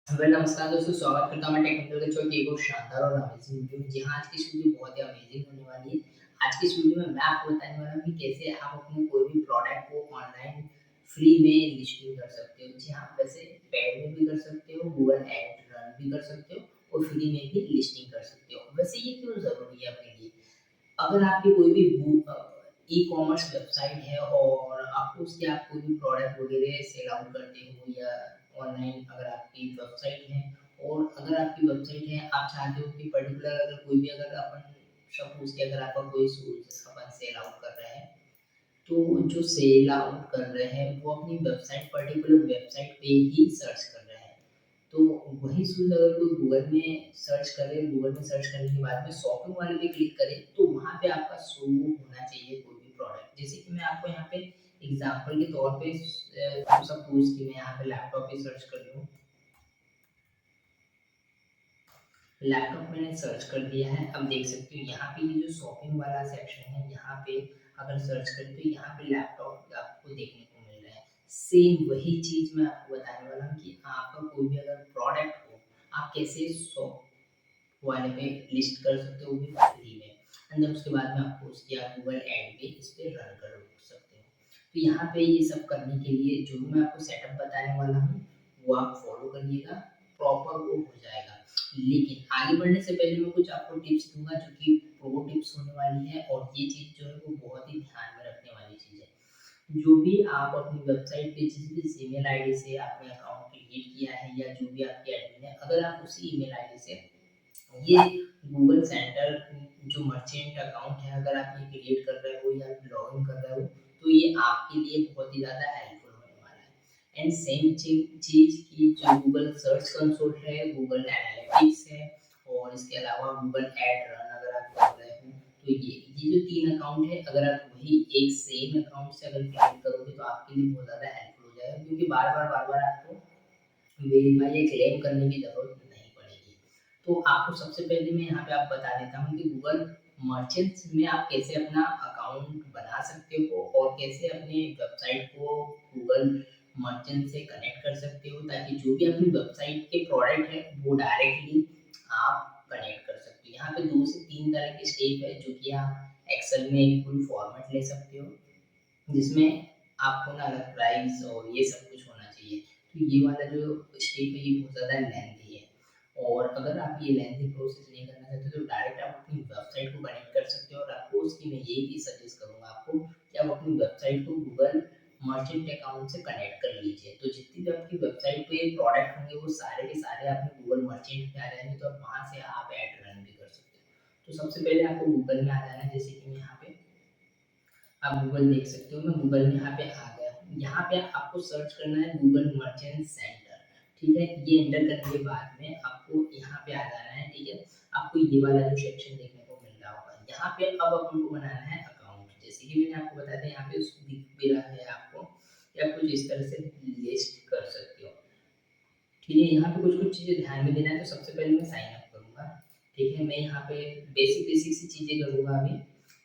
Well नमस्कार दोस्तों, स्वागत करता हूँ मैं टेक्निकल के छोटे एक और शानदार और अमेजिंग वीडियो में। जी हाँ, आज की इस वीडियो बहुत ही अमेजिंग होने वाली है। आज की इस वीडियो में मैं आपको बताने वाला हूँ कि कैसे आप अपने कोई भी प्रोडक्ट को ऑनलाइन फ्री में लिस्टिंग कर सकते हो। जी हाँ, वैसे पेड में भी कर सकते हो, गूगल एड रन भी कर सकते हो और फ्री में भी लिस्टिंग कर सकते हो। वैसे ये क्यों ज़रूरी है अपने लिए? अगर आपकी कोई भी ई-कॉमर्स वेबसाइट है और आपको उसके आप कोई भी प्रोडक्ट वगैरह सेल आउट करते हो या ऑनलाइन अगर आपकी वेबसाइट है और अगर आपकी वेबसाइट है, आप चाहते हो कि पर्टिकुलर अगर कोई भी अगर अपन सपोज़ कि अगर आपका कोई शूज़ अपन सेल आउट कर रहे हैं, तो जो सेल आउट कर रहे हैं, वो अपनी वेबसाइट पर्टिकुलर वेबसाइट पे ही सर्च कर रहे हैं। तो वही शूज़ अगर कोई गूगल में सर्च करे, गूगल में सर्च करने के बाद में शॉपिंग वाले पे क्लिक करे, तो वहाँ पे आपका शो होना चाहिए कोई भी प्रोडक्ट। जैसे कि मैं आपको यहाँ पे एग्ज़ाम्पल के तौर पे सपोज़ कि मैं यहाँ पे लैपटॉप पे सर्च कर लूँ। लैपटॉप मैंने सर्च कर दिया है, अब देख सकते हो यहाँ पे ये जो शॉपिंग वाला सेक्शन है, यहाँ पे अगर सर्च करें तो यहाँ पे लैपटॉप आपको देखने को मिल रहा है। सेम वही चीज़ मैं आपको बताने वाला हूँ कि आपका कोई भी अगर प्रोडक्ट हो, आप कैसे शॉप वाले पे लिस्ट कर सकते हो, वो भी फ्री में। एंड देन उसके बाद में आपको उसकी आप गूगल ऐड पे इस पे रन कर सकते हो। तो यहाँ पे ये सब करने के लिए जो भी मैं आपको सेटअप बताने वाला हूँ, वो आप फॉलो करिएगा, प्रॉपर वो हो जाएगा। लेकिन आगे बढ़ने से पहले मैं कुछ आपको टिप्स दूँगा जो कि प्रो टिप्स होने वाली है और ये चीज़ जो है वो बहुत ही ध्यान में रखने वाली चीज़ है। जो भी आप अपनी वेबसाइट पे जिस भी ईमेल आईडी से आपने अकाउंट क्रिएट किया है या जो भी आपके एडमिन है, अगर आप उसी ईमेल आईडी से ये गूगल सेंटर जो मर्चेंट अकाउंट है, अगर आप ये क्रिएट कर रहे हो या लॉगिन कर रहे हो, तो ये आपके लिए बहुत ही ज़्यादा हेल्पफुल होने वाला है। एंड सेम चीज़ की जो गूगल सर्च कंसोल है, गूगल एनालिटिक्स है और इसके अलावा गूगल एड रन अगर आप कर रहे हो, तो ये जो 3 अकाउंट है, अगर आप वही एक सेम अकाउंट से अगर क्रिएट करोगे, तो आपके लिए बहुत ज़्यादा हेल्पफुल हो जाएगा क्योंकि बार-बार आपको वेरीफाई या क्लेम करने की ज़रूरत नहीं पड़ेगी। तो आपको सबसे पहले मैं यहाँ पे आप बता देता हूँ कि गूगल मर्चेंट्स में आप कैसे अपना अकाउंट बना सकते हो और कैसे अपने वेबसाइट को गूगल मर्चेंट से कनेक्ट कर सकते हो ताकि जो भी अपनी वेबसाइट के प्रोडक्ट है वो डायरेक्टली आप कनेक्ट कर सकते हो। यहाँ पे 2 से 3 तरह के स्टेप है जो कि आप एक्सेल में एक फुल फॉर्मेट ले सकते हो। जिसमें आपको ना अलग प्राइस और ये सब कुछ होना चाहिए। तो ये वाला जो स्टेप है ये बहुत ज़्यादा लेंथी है और अगर आप ये लेंथी प्रोसेस नहीं करना चाहते तो डायरेक्ट आप अपनी वेबसाइट को कनेक्ट कर सकते हो और आपको उसकी मैं यही भी सजेस्ट करूँगा आपको कि आप अपनी वेबसाइट को गूगल मर्चेंट अकाउंट से कनेक्ट कर लीजिए। तो जितनी भी आपकी वेबसाइट पे प्रोडक्ट होंगे वो सारे के सारे आपके गूगल मर्चेंट पे आ जाएँगे तो आप वहाँ से आप ऐड रन भी कर सकते हो। तो सबसे पहले आपको गूगल में आ जाना है जैसे कि मैं यहाँ पे आप गूगल देख सकते हो, मैं गूगल में यहाँ पे आ गया हूँ। यहाँ पे आपको सर्च करना है गूगल मर्चेंट सेंटर, ठीक है? ये एंटर करने के बाद में आपको यहाँ पे आ जाना है, ठीक है? आपको ये वाला जो सेक्शन देखने को मिल रहा होगा। यहाँ पे अब अपन को बनाना है अकाउंट। जैसे कि मैंने आपको बताया था यहाँ पे दिख भी रहा है आपको या कुछ इस तरह से लिस्ट कर सकते हो। ठीक है, यहाँ पे कुछ-कुछ चीज़ें ध्यान में देना है, तो सबसे पहले मैं साइन अप करूँगा, ठीक है? मैं यहाँ पे बेसिक-बेसिक सी चीज़ें करूँगा अभी,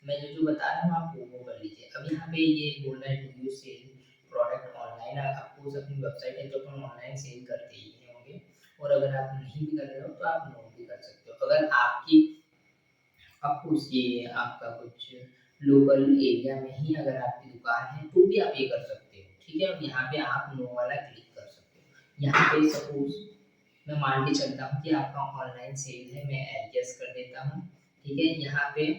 मैं जो-जो बता रहा हूँ आप वो कर लीजिए। अब यहाँ पे ये बोल रहा है do you sell product online suppose अपनी वेबसाइट है तो अपन ऑनलाइन सेल करते ही होंगे और अगर आप नहीं भी कर रहे हो तो आप नो भी कर सकते हो। अगर आपकी आपको ये आपका कुछ लोकल एरिया में ही अगर आपकी दुकान है तो भी आप ये कर सकते हो, ठीक है? अब यहाँ पे आप नो वाला क्लिक कर सकते हो। यहाँ पे सपोज़ मैं मान के चलता हूँ कि आपका ऑनलाइन सेल है, मैं एडजस्ट कर देता हूँ, ठीक है? यहाँ पे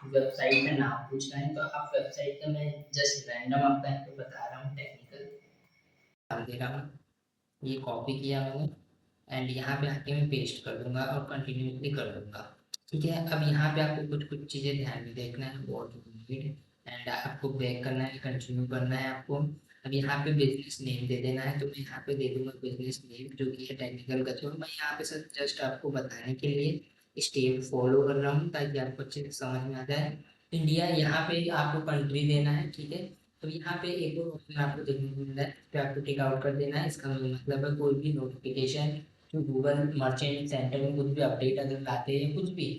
वेबसाइट का नाम पूछ रहा है, तो आप वेबसाइट का मैं जस्ट रैंडम आपको यहाँ पे बता रहा हूँ टेक्निकल नाम दे रहा हूँ, ये कॉपी किया मैंने एंड यहाँ पे आके मैं पेस्ट कर दूँगा और कंटिन्यूअसली कर दूँगा, ठीक है? अब यहाँ पे आपको कुछ-कुछ चीज़ें ध्यान में देखना है, व्हाट यू नीड एंड आपको बैक करना है, कंटिन्यू करना है आपको। अब यहाँ पे बिज़नेस नेम दे देना है, तो मैं यहाँ पे दे दूँगा बिज़नेस नेम जो कि है टेक्निकल कचौड़। मैं यहाँ पे सर जस्ट आपको बताने के लिए स्टेप फॉलो कर रहा हूँ ताकि आपको अच्छे से समझ में आ जाए। इंडिया यहाँ पे आपको कंट्री देना है, ठीक है? तो यहाँ पे एक और ऑप्शन आपको देखने को मिल रहा है, इस पे आपको टिक आउट कर देना है। इसका मतलब है कोई भी नोटिफ़िकेशन जो गूगल मर्चेंट सेंटर में कुछ भी अपडेट अगर लाते हैं कुछ भी,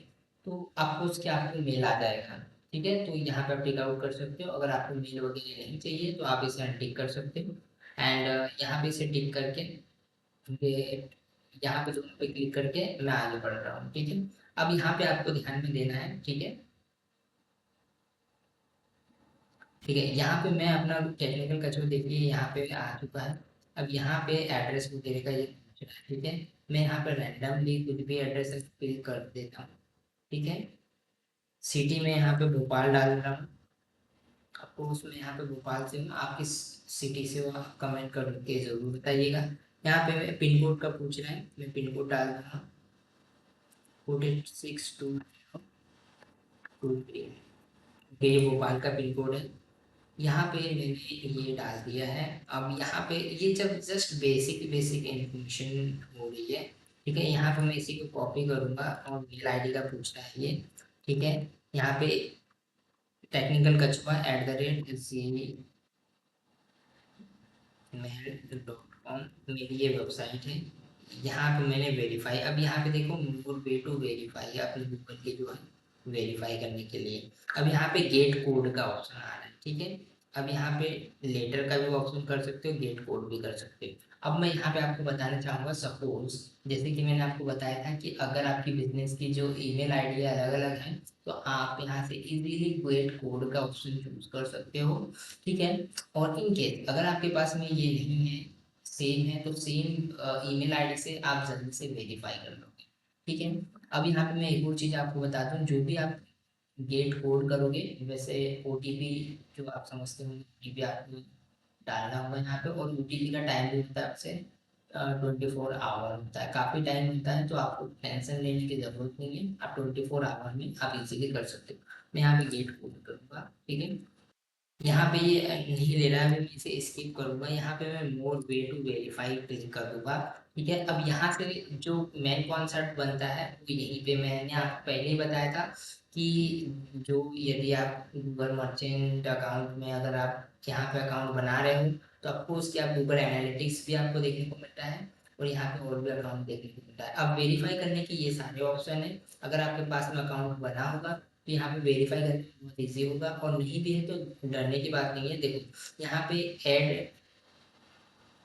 तो आपको उसके आपको मेल आ जाएगा, ठीक है? तो यहाँ पे आप टिक आउट कर सकते हो। अगर आपको मेल वगैरह नहीं चाहिए तो आप इसे अनटिक कर सकते हो एंड यहाँ पे इसे टिक करके मुझे यहाँ पे दोनों पे क्लिक करके मैं आगे बढ़ रहा हूँ, ठीक है। अब यहाँ पे आपको ध्यान में देना है, ठीक है। ठीक है, यहाँ पे मैं अपना टेक्निकल कचरा देखिए यहाँ पे आ चुका है। अब यहाँ पे एड्रेस वगैरह का ये पूछ रहा है, ठीक है। मैं यहाँ पे रैंडमली कुछ भी एड्रेस फिल कर देता हूँ, ठीक है। सिटी में यहाँ पे भोपाल डाल रहा हूँ। आपको उसमें यहाँ पे भोपाल से हूँ, आप किस सिटी से हो आप कमेंट करके ज़रूर बताइएगा। यहाँ पे पिन कोड का पूछ रहा है, मैं पिन कोड डाल रहा हूँ 462023। ये भोपाल का पिन कोड है। यहाँ पे मैंने ये डाल दिया है। अब यहाँ पे ये जब जस्ट बेसिक बेसिक इन्फॉर्मेशन हो रही है, ठीक है। यहाँ पे मैं इसी को कॉपी करूँगा और मेल आईडी का पूछ रहा है ये, ठीक है। यहाँ पे टेक्निकल कछुआ @gmail.com मेरी ये वेबसाइट है। यहाँ पे मैंने वेरीफाई, अब यहाँ पे देखो मोर वे टू वेरीफाई अपने गूगल के जो है वेरीफाई करने के लिए। अब यहाँ पे गेट कोड का ऑप्शन आ रहा है, ठीक है। अब यहाँ पे लेटर का भी ऑप्शन कर सकते हो, गेट कोड भी कर सकते हो। अब मैं यहाँ पे आपको बताना चाहूँगा, सपोज जैसे कि मैंने आपको बताया था कि अगर आपकी बिजनेस की जो ईमेल आईडी अलग अलग है तो आप यहाँ से इजीली गेट कोड का ऑप्शन चूज कर सकते हो, ठीक है। और इन केस अगर आपके पास में ये नहीं है, सेम है, तो सेम ईमेल आईडी से आप जल्दी से वेरीफाई कर लोगे, ठीक है। अब यहाँ पे मैं एक और चीज़ आपको बता दूँ, जो भी आप गेट कोड करोगे, वैसे ओटीपी जो आप समझते हो ओटीपी आपको डालना होगा यहाँ पे। और ओटीपी का टाइम भी होता है आपसे 24 आवर होता है, काफ़ी टाइम होता है, तो आपको टेंशन लेने की ज़रूरत नहीं है। आप 24 आवर में आप इजीली कर सकते हो। मैं यहाँ पे गेट कोड करूँगा, ठीक है। यहाँ पे ये नहीं ले रहा है, मैं इसे स्किप करूंगा। यहाँ पे मैं मोर वे टू वेरीफाई क्लिक कर दूंगा, ठीक है। अब यहाँ से जो मेन कॉन्सेप्ट बनता है वो यहीं पे मैंने आपको पहले ही बताया था कि जो यदि आप गूगल मर्चेंट अकाउंट में अगर आप यहाँ पे अकाउंट बना रहे हो तो आपको उसके आप गूगल एनालिटिक्स भी आपको देखने को मिलता है और यहाँ पे और भी अकाउंट देखने को मिलता है। अब वेरीफाई करने के ये सारे ऑप्शन है। अगर आपके पास में अकाउंट बना होगा तो यहाँ पे वेरीफाई करना बहुत ईजी होगा, और नहीं भी है तो डरने की बात नहीं है। देखो यहाँ पे ऐड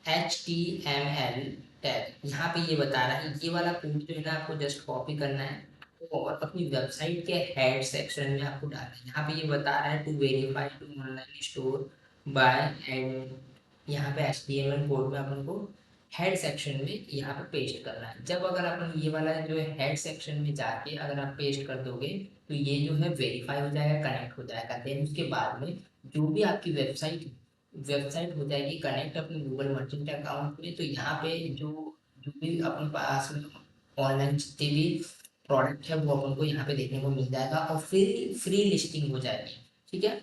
HTML टैग, यहाँ पे ये बता रहा है ये वाला कोड जो है ना आपको जस्ट कॉपी करना है और अपनी वेबसाइट के हेड सेक्शन में आपको डालना है। यहाँ पे ये बता रहा है to verify to online store by and, यहाँ पे HTML कोड में अपन को हेड सेक्शन में यहाँ पे पेस्ट करना है। जब अगर अपन ये वाला जो है हेड सेक्शन में जाके अगर आप पेस्ट कर दोगे तो ये जो है वेरीफाई हो जाएगा, कनेक्ट हो जाएगा। देन उसके बाद में जो भी आपकी वेबसाइट हो जाएगी कनेक्ट अपने गूगल मर्चेंट अकाउंट में, तो यहाँ पे जो जो भी अपने पास में ऑनलाइन जितने भी प्रोडक्ट है वो अपन को यहाँ पे देखने को मिल जाएगा और फ्री फ्री लिस्टिंग हो जाएगी, ठीक है।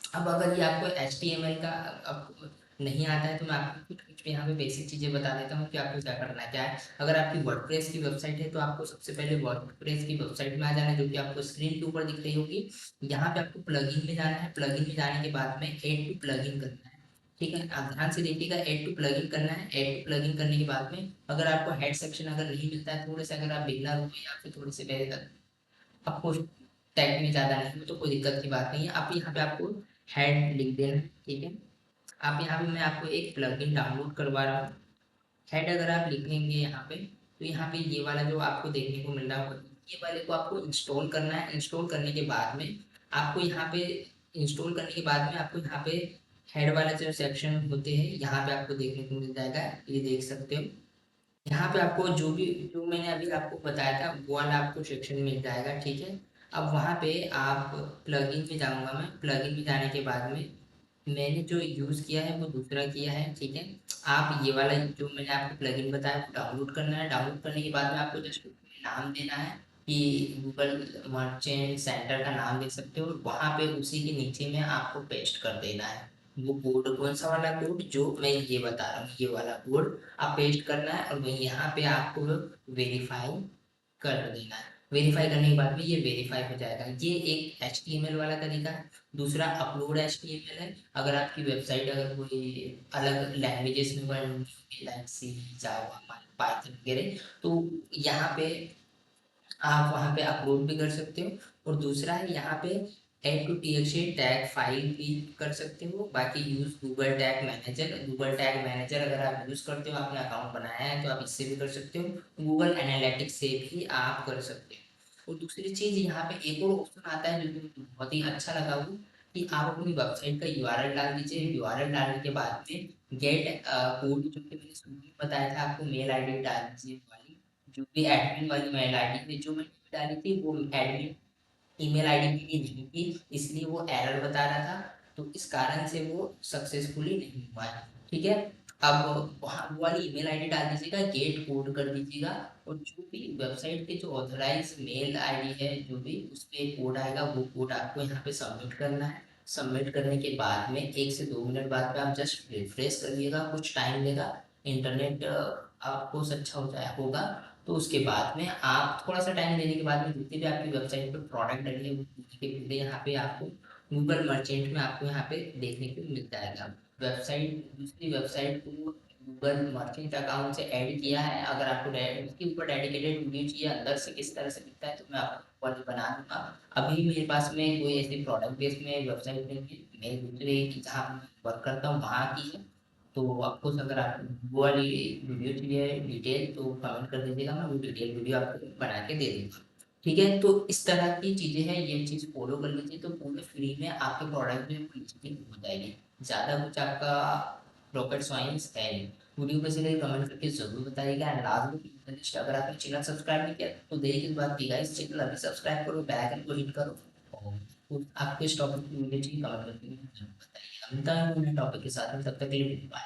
अब अगर ये आपको HTML का अब नहीं आता है तो मैं आपको कुछ कुछ यहाँ पे बेसिक चीज़ें बता देता हूँ कि आपको क्या करना है। क्या है, अगर आपकी वर्डप्रेस की वेबसाइट है तो आपको सबसे पहले वर्डप्रेस की वेबसाइट में आ जाना है, जो कि आपको स्क्रीन के ऊपर दिख रही होगी। यहाँ पे आपको प्लगइन में जाना है, प्लगइन में जाने के बाद में ऐड टू प्लगइन करना है, ठीक है। आप ध्यान से देखिएगा, ऐड टू प्लगइन करना है। ऐड टू प्लगइन करने के बाद में अगर आपको हेड सेक्शन अगर नहीं मिलता है, थोड़े से अगर आप बिगनर हो या फिर थोड़े से आपको टैग में ज़्यादा नहीं हो तो कोई दिक्कत की बात नहीं है। आप यहाँ पे आपको हेड लिख देना, ठीक है। आप यहाँ पे मैं आपको एक प्लगइन डाउनलोड करवा रहा हूँ। हेड अगर आप लिखेंगे यहाँ पे तो यहाँ पे ये वाला जो आपको देखने को मिल रहा होगा ये वाले को आपको इंस्टॉल करना है। इंस्टॉल करने के बाद में आपको यहाँ पे इंस्टॉल करने के बाद में आपको यहाँ पे हेड वाला जो सेक्शन होते हैं यहाँ पे आपको देखने को मिल जाएगा, ये देख सकते हो। यहाँ पे आपको जो भी जो मैंने अभी आपको बताया था वो वाला आपको सेक्शन मिल जाएगा, ठीक है। अब वहाँ पे आप प्लगइन में जाऊँगा, मैं प्लगइन में जाने के बाद में मैंने जो यूज़ किया है वो दूसरा किया है, ठीक है। आप ये वाला जो मैंने आपको प्लगइन बताया वो डाउनलोड करना है। डाउनलोड करने के बाद में आपको जस्ट नाम देना है कि गूगल मर्चेंट सेंटर का नाम दे सकते हो, वहाँ पे उसी के नीचे में आपको पेस्ट कर देना है वो कोड। कौन सा वाला कोड जो मैं ये बता रहा हूँ, ये वाला कोड आप पेस्ट करना है और वही यहाँ पे आपको वेरीफाई कर देना है। वेरीफाई करने के बाद में ये वेरीफाई हो जाएगा। ये एक HTML वाला तरीका है। दूसरा अपलोड HTML है। अगर आपकी वेबसाइट अगर कोई अलग लैंग्वेजेस में बनी हुई लाइक सी, जावा, पाइथन वगैरह, तो यहाँ पे आप वहाँ पे अपलोड भी कर सकते हो। और दूसरा है यहाँ पे add to TXT tag file भी कर सकते हो। बाकी use Google Tag Manager, Google Tag Manager अगर आप यूज करते हो, आपने अकाउंट बनाया है, तो आप इससे भी कर सकते हो। गूगल एनालिटिक्स से भी आप कर सकते हो। और दूसरी चीज यहाँ पे एक और ऑप्शन आता है जो कि मुझे बहुत ही अच्छा लगा, वो कि आप अपनी वेबसाइट का यूआरएल डाल दीजिए। यूआरएल डालने के बाद में गेट कोड, जो कि मैंने शुरू में बताया था आपको, मेल आईडी डाल दीजिए वाली, जो भी एडमिन वाली मेल आईडी है जो मैंने डाली थी, वो एडमिन ईमेल आईडी मेरी नहीं थी, इसलिए वो एरर बता रहा था। तो इस कारण से वो सक्सेसफुली नहीं हुआ है। ठीक है, अब वहाँ वो वाली ईमेल आईडी डाल दीजिएगा, गेट कोड कर दीजिएगा। और जो भी वेबसाइट के जो ऑथराइज मेल आईडी है, जो भी उस पे कोड आएगा, वो कोड आपको यहाँ पे सबमिट करना है। सबमिट करने के बाद में 1 से 2 मिनट बाद में आप जस्ट रिफ्रेश करिएगा, कुछ टाइम लेगा। इंटरनेट आपको अच्छा हो जाए होगा। तो उसके बाद में आप थोड़ा सा टाइम देने के बाद में जितने भी आपकी वेबसाइट पे प्रोडक्ट डले हैं, वो पूरे के पूरे यहाँ पे आपको गूगल मर्चेंट में आपको यहाँ पे देखने को मिल जाएगा। वेबसाइट, दूसरी वेबसाइट को गूगल मर्चेंट अकाउंट से ऐड किया है, अगर आपको उसके ऊपर डेडिकेटेड वीडियो चाहिए अंदर से किस तरह से दिखता है, तो मैं आपको वाली बना दूंगा। अभी मेरे पास में कोई ऐसी प्रोडक्ट बेस में वेबसाइट नहीं है, मैं दूसरे जहाँ वर्क करता हूँ वहाँ की है। तो आपको अगर आप वो वाली वीडियो चाहिए डिटेल, तो कमेंट कर दीजिएगा, मैं वो डिटेल वीडियो आपको बना के दे दूँगा। ठीक है, तो इस तरह की चीज़ें हैं, ये चीज़ फॉलो कर लीजिए तो पूरे फ्री में आपके प्रोडक्ट में वो लिस्टिंग हो जाएगी। ज़्यादा कुछ आपका रॉकेट साइंस है नहीं। वीडियो पे से कमेंट करके ज़रूर बताइएगा। एंड लास्ट में लिस्ट, अगर आपने चैनल सब्सक्राइब नहीं किया तो देरी किस बात की गाइस, चैनल अभी सब्सक्राइब करो, बेल आइकन को हिट करो। और आपको इस टॉपिक की वीडियो चाहिए कमेंट करके ज़रूर बताइए। मिलता है टॉपिक के साथ में, तब तक के लिए बाय।